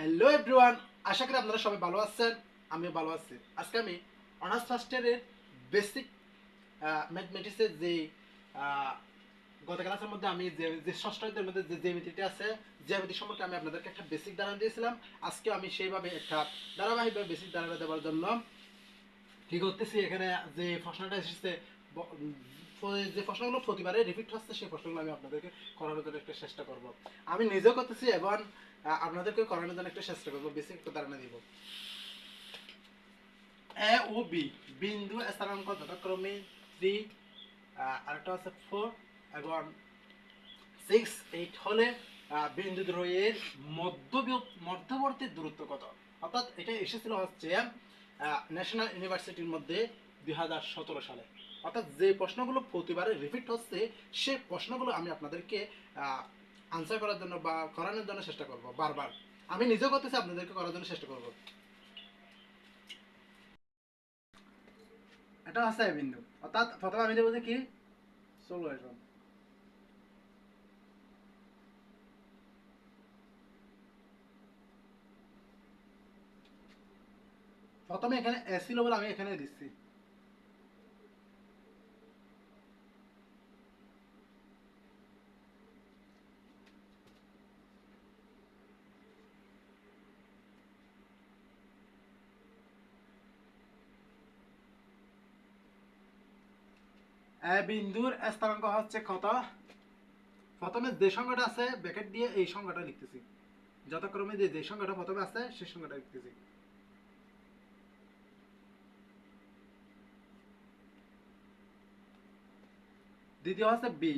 Hello everyone, আশা করি আপনারা সবাই ভালো আছেন। আমিও ভালো আছি। আজকে আমি অনার্স ফার্স্ট ইয়ারের বেসিক ম্যাথমেটিক্সের যে গত ক্লাসের মধ্যে আমি যে ষষ্ঠ অধ্যায়ের মধ্যে যে জ্যামিতিটা আছে, জ্যামিতি সম্পর্কে আমি আপনাদেরকে একটা বেসিক ধারণা দিয়েছিলাম। আজকে আমি সেইভাবে একটা ধারাবাহিকভাবে বেসিক ধারণা দেওয়ার জন্য কি করতেছি, এখানে যে প্রশ্নটা এসেছে, যে প্রশ্নগুলো প্রতিবারে রিপিট হচ্ছে, সেই প্রশ্নগুলো আমি আপনাদেরকে করানোর জন্য একটা চেষ্টা করব। আমি নিজেও করতেছি এবং আপনাদেরকে করানোর জন্য একটা চেষ্টা করবো, বেসিক একটা ধারণা দিব। এ ও বি বিন্দু স্থানাঙ্ক যথাক্রমে 3, আরেকটা হচ্ছে 4 এবং 6, 8 হলে বিন্দু দ্বয়ের মধ্যবর্তী দূরত্ব কত? অর্থাৎ এটা এসেছিল হচ্ছে ন্যাশনাল ইউনিভার্সিটির মধ্যে 2017 সালে। অর্থাৎ যে প্রশ্নগুলো প্রতিবারে রিপিট হচ্ছে, সেই প্রশ্নগুলো আমি আপনাদেরকে আনসার করার জন্য বা করানোর জন্য চেষ্টা করব। বারবার আমি নিজেও করতেছি, আপনাদেরকে করার জন্য চেষ্টা করব। এটা হচ্ছে বিন্দু, অর্থাৎ প্রথমে আমি দেবো যে কি সলিউশন। প্রথমে এখানে এ ছিল বলে আমি এখানে দিচ্ছি। এ বিন্দুর স্থানাঙ্ক হচ্ছে কত? প্রথমে যে সংখ্যাটা আছে ব্র্যাকেট দিয়ে এই সংখ্যাটা লিখতেছি, যথাক্রমে যে সংখ্যাটা প্রথমে আছে সেই সংখ্যাটা লিখতেছি। দ্বিতীয় হচ্ছে বি,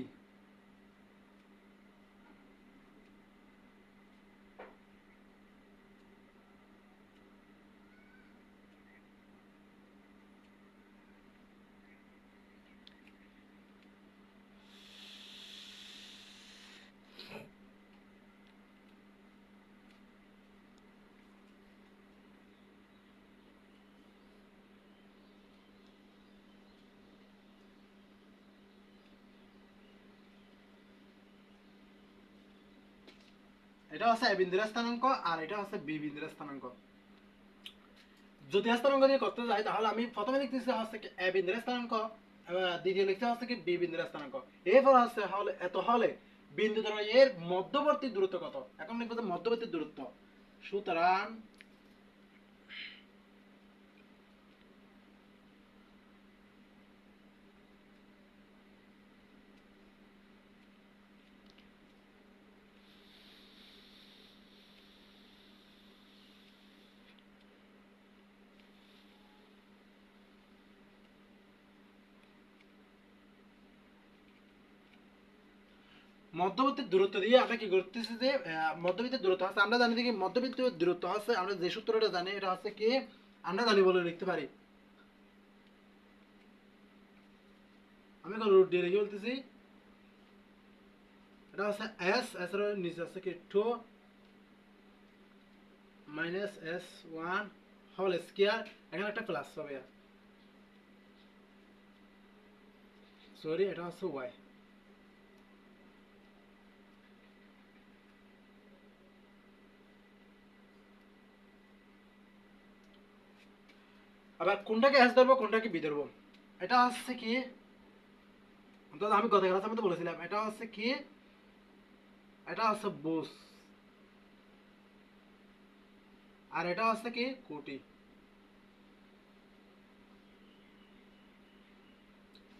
এটা হচ্ছে এ বিন্দুর স্থানাঙ্ক আর এটা হচ্ছে বি বিন্দুর স্থানাঙ্ক। যদি স্থানাঙ্ক দিয়ে করতে যাই তাহলে আমি প্রথমে লিখতেছি হচ্ছে কি এ বিন্দুর স্থানাঙ্ক, দ্বিতীয় লিখতে হচ্ছে কি বি বিন্দুর স্থানাঙ্ক। এরপর হচ্ছে হলে এত হলে বিন্দু দ্বারা এর মধ্যবর্তী দূরত্ব কত? এখন লিখবো যে মধ্যবর্তী দূরত্ব। সুতরাং মধ্যবর্তী দূরত্ব দিয়ে আমরা কি করতেছি যে মধ্যবর্তী দূরত্ব আছে, আমরা জানি কি মধ্যবর্তী দূরত্ব আছে, আমরা যে সূত্রটা জানি এটা হচ্ছে কি আমরা জানি বলে লিখতে পারি। আমি এখন রুট দিয়ে লিখে বলতেছি, এটা হচ্ছে এস, এস এর নিচে আছে কি 2 মাইনাস এস 1 হোল স্কয়ার, এখানে একটা প্লাস হবে, সরি এটা হচ্ছে ওয়াই। আবার কোনটাকে এস ধরবো কোনটাকে বি ধরবো, এটা হচ্ছে কি আমি গত ক্লাসের মধ্যে বলেছিলাম, এটা হচ্ছে কি এটা হচ্ছে বুস আর এটা হচ্ছে কি কোটি।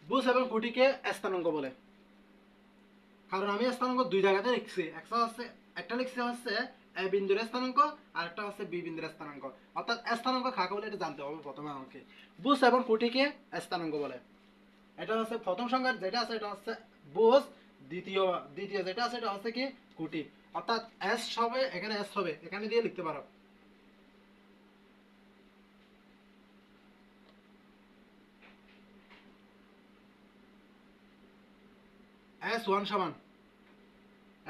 বুস এবং কোটিকে স্থানাঙ্ক বলে, কারণ আমি স্থানাঙ্ক দুই জায়গাতে লিখছি। একটা লিখছি হচ্ছে এ বিন্দুর স্থানাঙ্ক আর একটা হচ্ছে বি বিন্দুর স্থানাঙ্ক। অর্থাৎ স্থানাঙ্ক কাকে বলে এটা জানতে হবে প্রথমে আমাকে। বুস এবং কোটিকে স্থানাঙ্ক বলে। এটা হচ্ছে প্রথম সংখ্যার যেটা আছে এটা হচ্ছে বুস, দ্বিতীয় দ্বিতীয় যেটা আছে এটা হচ্ছে কি কোটি। অর্থাৎ এস হবে এখানে, এস হবে এখানে দিয়ে লিখতে পারো। এস ওয়ান সমান,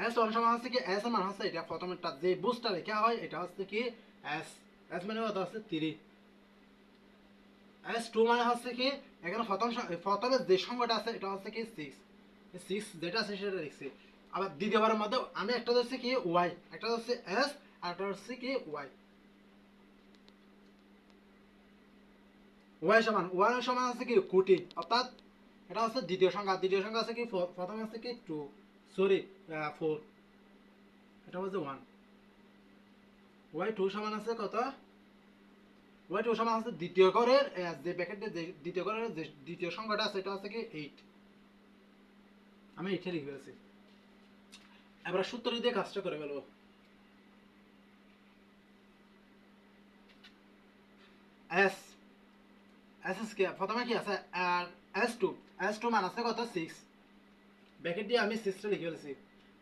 এস ওয়ান সমান হচ্ছে কি এস এর মান হচ্ছে এটা প্রথমেরটা যে বুসটা লেখা হয় এটা হচ্ছে কি এস, এস মানে কত হচ্ছে 3। এস টু মানে হচ্ছে কি এখানে প্রথমে যে সংখ্যাটা আছে এটা হচ্ছে কি 6, 6 যেটা আছে সেটা লিখছি। আবার দ্বিতীয়বারের মধ্যে আমি একটা ধরছি কি ওয়াই, একটা হচ্ছে এস আরেকটা হচ্ছে কি ওয়াই। ওয়াই সমান আছে কি কোটি, অর্থাৎ এটা হচ্ছে দ্বিতীয় সংখ্যা। দ্বিতীয় সংখ্যা আছে কি প্রথম আছে কি 2, সরি 4, এটা হচ্ছে 1। ওয়াই 2 সমান আছে কত? ওয়াই 2 সমান আছে দ্বিতীয় ঘরের যে ব্র্যাকেটে যে দ্বিতীয় ঘরের যে দ্বিতীয় সংখ্যাটা আছে এটা হচ্ছে কি 8। আমি 8 লিখে ফেলেছি। এবার সূত্র দিয়ে কাজটা করে ফেলবো। এস এস কি প্রথমে কি আছে আর এস টু মান আছে কত 6, ব্র্যাকেট দিয়ে আমি 6টা লিখে ফেলেছি।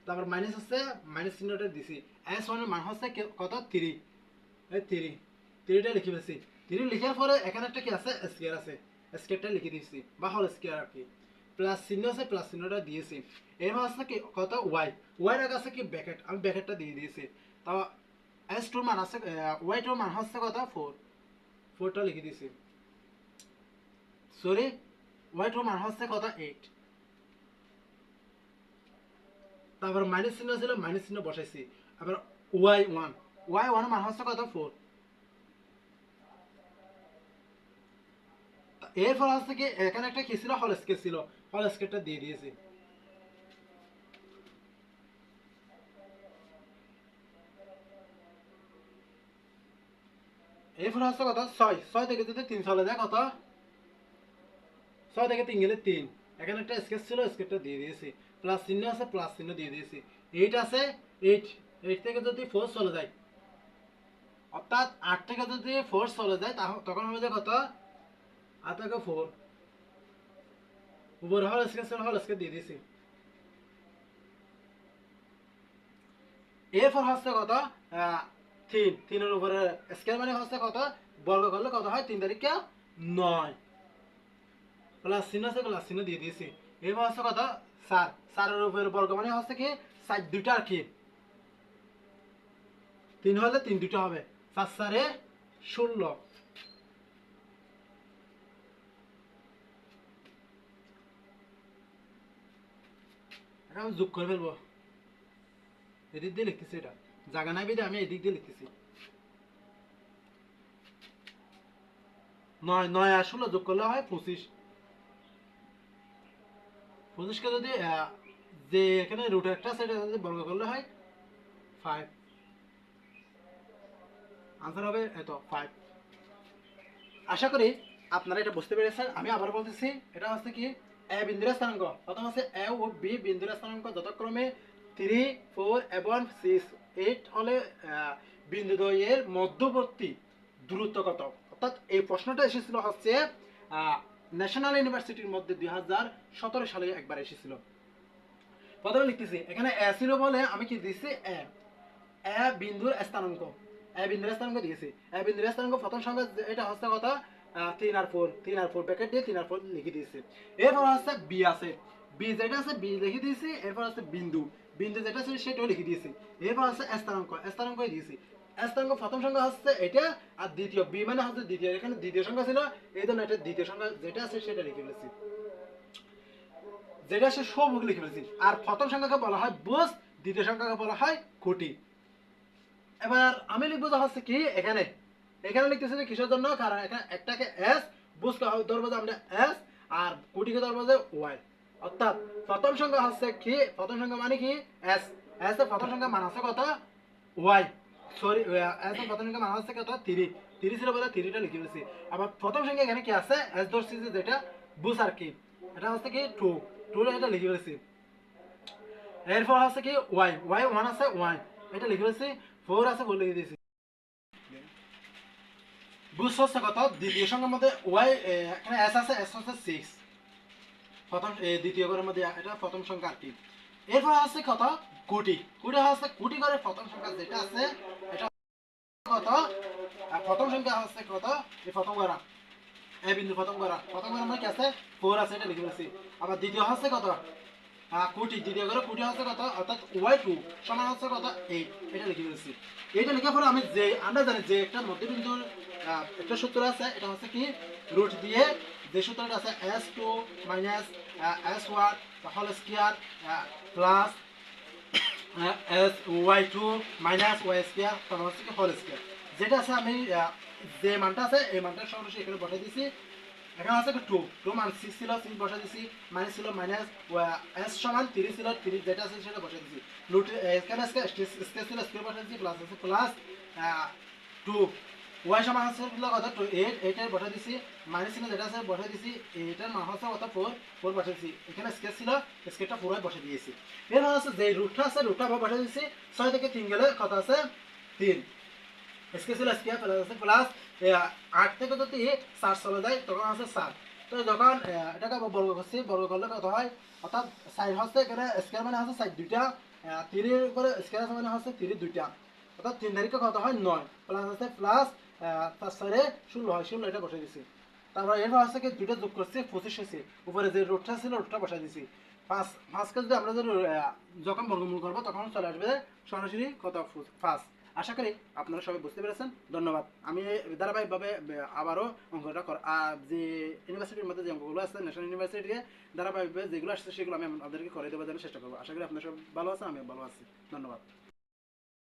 তারপর মাইনাস আছে, মাইনাস চিহ্নটা দিছি। S1 এর মান হচ্ছে কত 3, এই 3টা লিখে ফেলেছি। 3 লিখার পরে এখানে একটা কি আছে স্কয়ার আছে, স্কয়ারটা লিখে দিয়েছি বা হোল স্কয়ার আর কি। প্লাস চিহ্ন আছে, প্লাস চিহ্নটা দিয়েছি। এরপর আছে কি কত ওয়াই এর আগে আছে কি ব্র্যাকেট, আমি ব্র্যাকেটটা দিয়ে দিয়েছি। তাও S2 এর মান আছে ওয়াই 2 এর মান হচ্ছে কত 4টা লিখে দিয়েছি। সরি ওয়াই 2 এর মান হচ্ছে কত 8। তারপর মাইনাস চিহ্ন ছিল, মাইনাস চিহ্ন বসাইছি। আবার ওয়াই ওয়ান মান হচ্ছে কত 4। এরপর হচ্ছে কি এখানে একটা কি ছিল হল স্কেয়ার ছিল, হল স্কেয়ারটা দিয়ে দিয়েছি। এরপর হচ্ছে কত 6 থেকে যদি 3 চলে যায় কত 6 থেকে 3 গেলে 3। এখানে একটা স্কেয়ার ছিল, স্কেয়ারটা দিয়ে দিয়েছি। প্লাস চিহ্ন আছে, প্লাস চিহ্ন দিয়ে দিয়েছি। 8 আছে 8 থেকে যদি 4 চলে যায়, অর্থাৎ 8 থেকে যদি 4 চলে যায় তখন হবে যে কত 8 থেকে 4। উপরে হল স্কেয়ার ছিল, হল স্কেয়ার দিয়ে দিয়েছি। এরপর হচ্ছে কত 3 এর উপরে স্কেয়ার মানে হচ্ছে কত বর্গ করলে কত হয় 3 তারিখে 9। প্লাস চিহ্ন আছে, প্লাস চিহ্ন দিয়ে দিয়েছি। এরপর হচ্ছে কত 4 এর উপরে বর্গ মানে হচ্ছে কি 4 দুইটা আর কি, 3 হলে 3 দুইটা হবে। 4 4 16। এখন আমি যোগ করে ফেলবো। এদিক দিয়ে লিখতেছি, এটা জায়গা নাই বেঁধে আমি এদিক দিয়ে লিখতেছি। 9 আর 16 যোগ করলে হয় 25। 25কে যদি যে এখানে রুট একটা আছে এটা যদি বর্গ করলে হয় 5। আনসার হবে এত 5। আশা করি আপনারা এটা বুঝতে পেরেছেন। আমি আবার বলতেছি, এটা হচ্ছে কি এ বিন্দুর স্থানাঙ্ক, প্রথম আছে এ ও বি বিন্দুর স্থানাঙ্ক যথাক্রমে 3, 4 এবং 6, 8 হলে বিন্দু দ্বয়ের মধ্যবর্তী দূরত্ব কত। অর্থাৎ এই প্রশ্নটা এসেছিল হচ্ছে ন্যাশনাল ইউনিভার্সিটির মধ্যে 2017 সালে একবার এসেছিল। প্রথমে লিখতেছি এখানে এ ছিল বলে আমি কি দিচ্ছি এ বিন্দুর স্থানাঙ্ক, এ বিন্দুর স্থানাঙ্ক দিয়েছি। এ বিন্দুর স্থানাঙ্ক প্রথম সংখ্যা এটা হচ্ছে কত 3 আর 4 ব্র্যাকেট দিয়ে 3 আর 4 লিখে দিয়েছি। এরপর হচ্ছে বি আছে, বি যেটা আছে বি লিখে দিয়েছি। এরপর আছে বিন্দু, বিন্দু যেটা আছে সেটাও লিখে দিয়েছি। এরপর আছে স্থানাঙ্ক, স্থানাঙ্ক দিয়েছি। স্থানাঙ্ক প্রথম সংখ্যা হচ্ছে এটা, আর দ্বিতীয় বি মানে হচ্ছে দ্বিতীয়, এখানে দ্বিতীয় সংখ্যা ছিল এই জন্য এটা দ্বিতীয় সংখ্যা যেটা আছে সেটা লিখে ফেলেছি, যেটা সে সবুক লিখে ফেলেছি। আর প্রথম সংখ্যাকে বলা হয় বুঝ, দ্বিতীয় সংখ্যাকে বলা হয় কোটি। এবার আমি লিখবো যা হচ্ছে কি এখানে এখানে লিখতেছি যে কিসের জন্য, কারণ এখানে একটাকে এস বুঝতে ধরবো যে আমরা এস, আর কোটিকে ধরবো যে ওয়াই। অর্থাৎ প্রথম সংখ্যা হচ্ছে কি, প্রথম সংখ্যা মানে কি এস, এস এর প্রথম সংখ্যা মান আছে কত ওয়াই, সরি এস এর প্রথম সংখ্যা মান হচ্ছে কত 3 ছিল বলে 3টা লিখে ফেলেছি। আবার প্রথম সংখ্যা এখানে কি আছে এস ধরছি যেটা বুঝ আর কি, এটা হচ্ছে কি 2 এটা লিখে ফেলেছি। এরপর আছে কি ওয়াই 1 আছে ওয়াই, এটা লিখে ফেলেছি। 4 আছে 4 লিখে দিয়েছি। বুঝ হচ্ছে কত দ্বিতীয় সংখ্যার মধ্যে ওয়াই, এখানে এস আছে, এস হচ্ছে 6 প্রথম দ্বিতীয় ঘরের মধ্যে, এটা প্রথম সংখ্যা আর কি। এরপর আছে কত কোটি, কোটি হচ্ছে কোটি ঘরের প্রথম সংখ্যা যেটা আছে এটা কত, আর প্রথম সংখ্যা হচ্ছে কত এই প্রথম ঘরা এ বিন্দু প্রথম ঘরা মধ্যে কি আছে 4 আছে, এটা লিখে ফেলেছি। আবার দ্বিতীয় হচ্ছে কত কোটি, দ্বিতীয় ঘরে কোটি হচ্ছে কত, অর্থাৎ ওয়াই 2 সমান হচ্ছে কত 8, এটা লিখে ফেলেছি। এটা লেখার পরে আমি যে আমরা জানি যে একটা মধ্যবিন্দুর একটা সূত্র আছে, এটা হচ্ছে কি রুট দিয়ে যে সূত্রটা আছে S2 - S1 whole square plus S Y two minus Y square তারপর হচ্ছে কি হোল স্কোয়ার, যেটা আছে আমি যে মানটা আছে এই মানটা সরাসরি এখানে বসাই দিছি। এখানে আছে টু টু মান সিক্স ছিল সিক্স বসাই দিছি, মাইনাস ছিল মাইনাস, এস সমান থ্রি ছিল থ্রি যেটা আছে সেটা বসাই দিছি, রুট এখানে স্কোয়ার ছিল স্কোয়ার বসাই দিছি, প্লাস আছে প্লাস টু ওয়াই সমান আছে কত টু এইট এইটার বসাই দিছি, মাইনাস ছিল যেটা আছে বসাই দিছি, এইটার মান হচ্ছে কত ফোর ফোর বসাই দিছি, এখানে স্কোয়ার ছিল স্কোয়ারটা পুরোই বসাই দিয়েছি। এরপর আছে যে রুটটা আছে রুটটা আবার বসাই দিছি, ছয় থেকে তিন গেলে কত আছে তিন, স্কেল ছিল স্কোয়ার প্লাস আছে প্লাস আট থেকে যদি সাত চলে যায় তখন আছে সাত। তো যখন এটাকে আবার বর্গ করছি বর্গ করলে কত হয়, অর্থাৎ সাইড হচ্ছে এখানে স্কোয়ার মানে হচ্ছে সাইড দুইটা, তিরি করে স্কোয়ার আছে মানে হচ্ছে তিরি দুইটা, অর্থাৎ তিন তারিখে কত হয় নয়, প্লাস আছে প্লাস পাঁচ ছয় ষোলো হয়, ষোলো এটা বসে দিছি। তারপর এরপর হচ্ছে কি দুইটা যোগ করছি পঁচিশ হয়েছে, উপরে যে রোডটা ছিল রোডটা বসাই দিছি। পাঁচ পাঁচকে যদি আমরা যদি যখন বর্গমূল করবো তখন চলে আসবে সরাসরি কত পাঁচ। আশা করি আপনারা সবাই বুঝতে পেরেছেন। ধন্যবাদ। আমি ধারাবাহিকভাবে আবারও অঙ্কটা যে ইউনিভার্সিটির মধ্যে যে অঙ্কগুলো আছে ন্যাশনাল ইউনিভার্সিটিতে ধারাবাহিকভাবে যেগুলো আসছে সেগুলো আমি আপনাদেরকে করে দেওয়ার জন্য চেষ্টা করবো। আশা করি আপনারা সব ভালো আছেন, আমিও ভালো আছি। ধন্যবাদ।